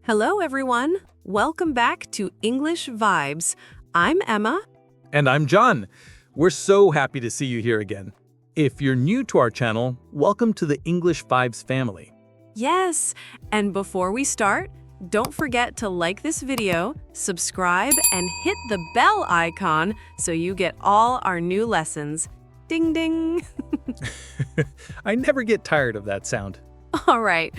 Hello, everyone. Welcome back to English Vibes. I'm Emma. And I'm John. We're so happy to see you here again. If you're new to our channel, welcome to the English Vibes family. Yes, and before we start, don't forget to like this video, subscribe, and hit the bell icon so you get all our new lessons. Ding ding! I never get tired of that sound. All right,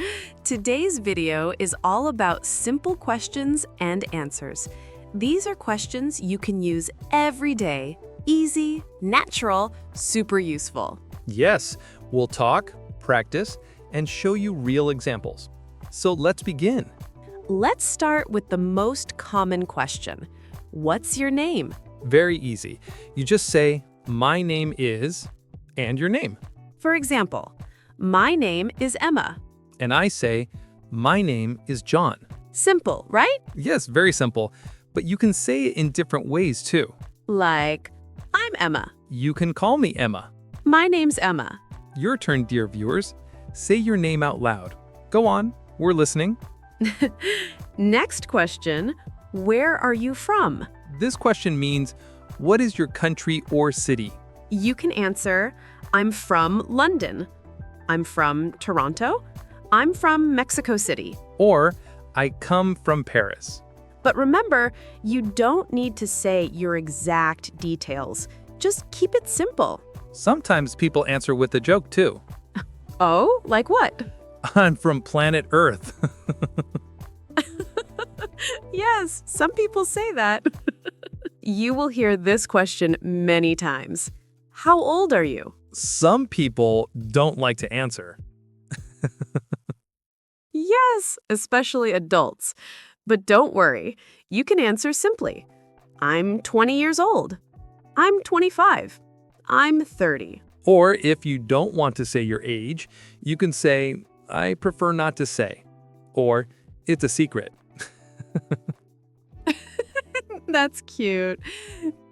today's video is all about simple questions and answers. These are questions you can use every day. Easy, natural, super useful. Yes, we'll talk, practice, and show you real examples. So let's begin. Let's start with the most common question. What's your name? Very easy. You just say, "My name is," and your name. For example, my name is Emma. And I say, "My name is John." Simple, right? Yes, very simple. But you can say it in different ways too. Like, I'm Emma. You can call me Emma. My name's Emma. Your turn, dear viewers. Say your name out loud. Go on, we're listening. Next question, where are you from? This question means, what is your country or city? You can answer, I'm from London. I'm from Toronto. I'm from Mexico City. Or, I come from Paris. But remember, you don't need to say your exact details. Just keep it simple. Sometimes people answer with a joke too. Oh, like what? I'm from planet Earth. Yes, some people say that. You will hear this question many times. How old are you? Some people don't like to answer. Yes, especially adults. But don't worry, you can answer simply. I'm 20 years old. I'm 25. I'm 30. Or if you don't want to say your age, you can say, I prefer not to say. Or, it's a secret. That's cute.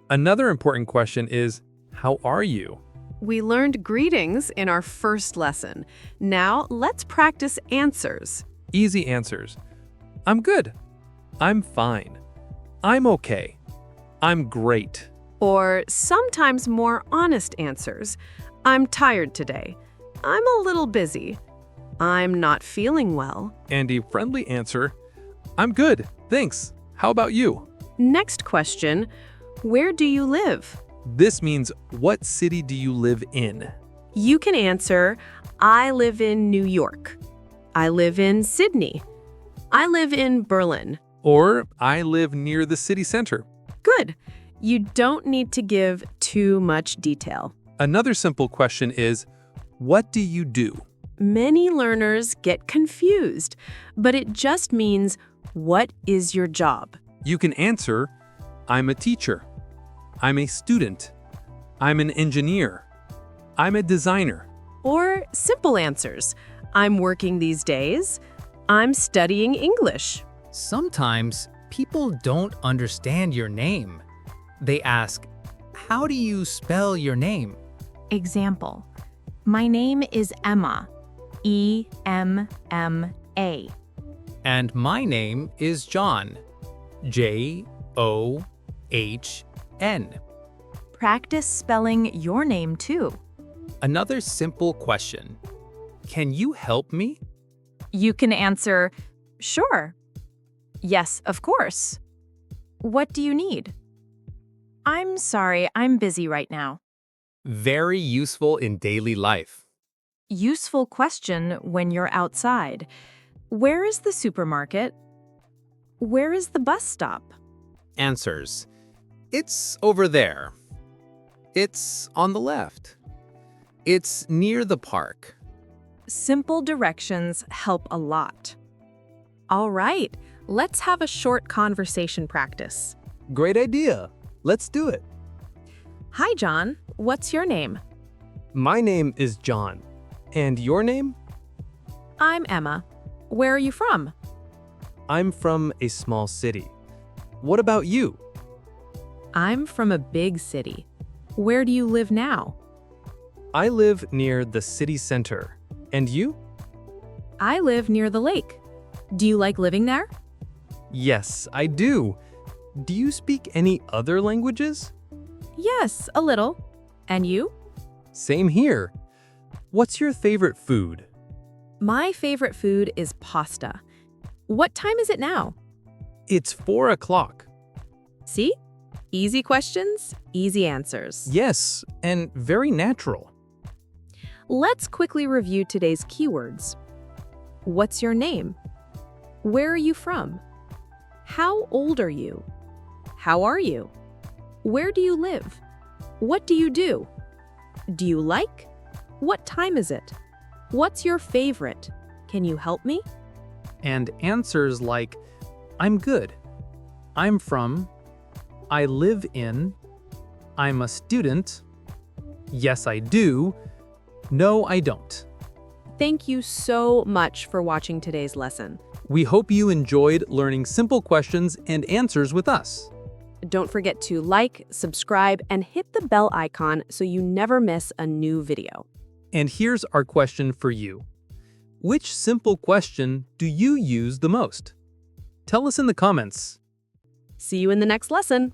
Another important question is, how are you? We learned greetings in our first lesson. Now let's practice answers. Easy answers. I'm good. I'm fine. I'm okay. I'm great. Or sometimes more honest answers. I'm tired today. I'm a little busy. I'm not feeling well. And a friendly answer, I'm good, thanks. How about you? Next question, where do you live? This means, what city do you live in? You can answer, I live in New York. I live in Sydney. I live in Berlin. Or, I live near the city center. Good. You don't need to give too much detail. Another simple question is, what do you do? Many learners get confused, but it just means, what is your job? You can answer, I'm a teacher. I'm a student. I'm an engineer. I'm a designer. Or simple answers. I'm working these days. I'm studying English. Sometimes people don't understand your name. They ask, how do you spell your name? Example, my name is Emma, E-M-M-A. And my name is John, J-O-H-N. Practice spelling your name too. Another simple question. Can you help me? You can answer, sure. Yes, of course. What do you need? I'm sorry, I'm busy right now. Very useful in daily life. Useful question when you're outside. Where is the supermarket? Where is the bus stop? Answers. It's over there. It's on the left. It's near the park. Simple directions help a lot. All right, let's have a short conversation practice. Great idea. Let's do it. Hi, John. What's your name? My name is John. And your name? I'm Emma. Where are you from? I'm from a small city. What about you? I'm from a big city. Where do you live now? I live near the city center. And you? I live near the lake. Do you like living there? Yes, I do. Do you speak any other languages? Yes, a little. And you? Same here. What's your favorite food? My favorite food is pasta. What time is it now? It's 4 o'clock. See? Easy questions, easy answers. Yes, and very natural. Let's quickly review today's keywords. What's your name? Where are you from? How old are you? How are you? Where do you live? What do you do? Do you like? What time is it? What's your favorite? Can you help me? And answers like, I'm good. I'm from. I live in. I'm a student. Yes, I do. No, I don't. Thank you so much for watching today's lesson. We hope you enjoyed learning simple questions and answers with us. Don't forget to like, subscribe, and hit the bell icon so you never miss a new video. And here's our question for you. Which simple question do you use the most? Tell us in the comments. See you in the next lesson.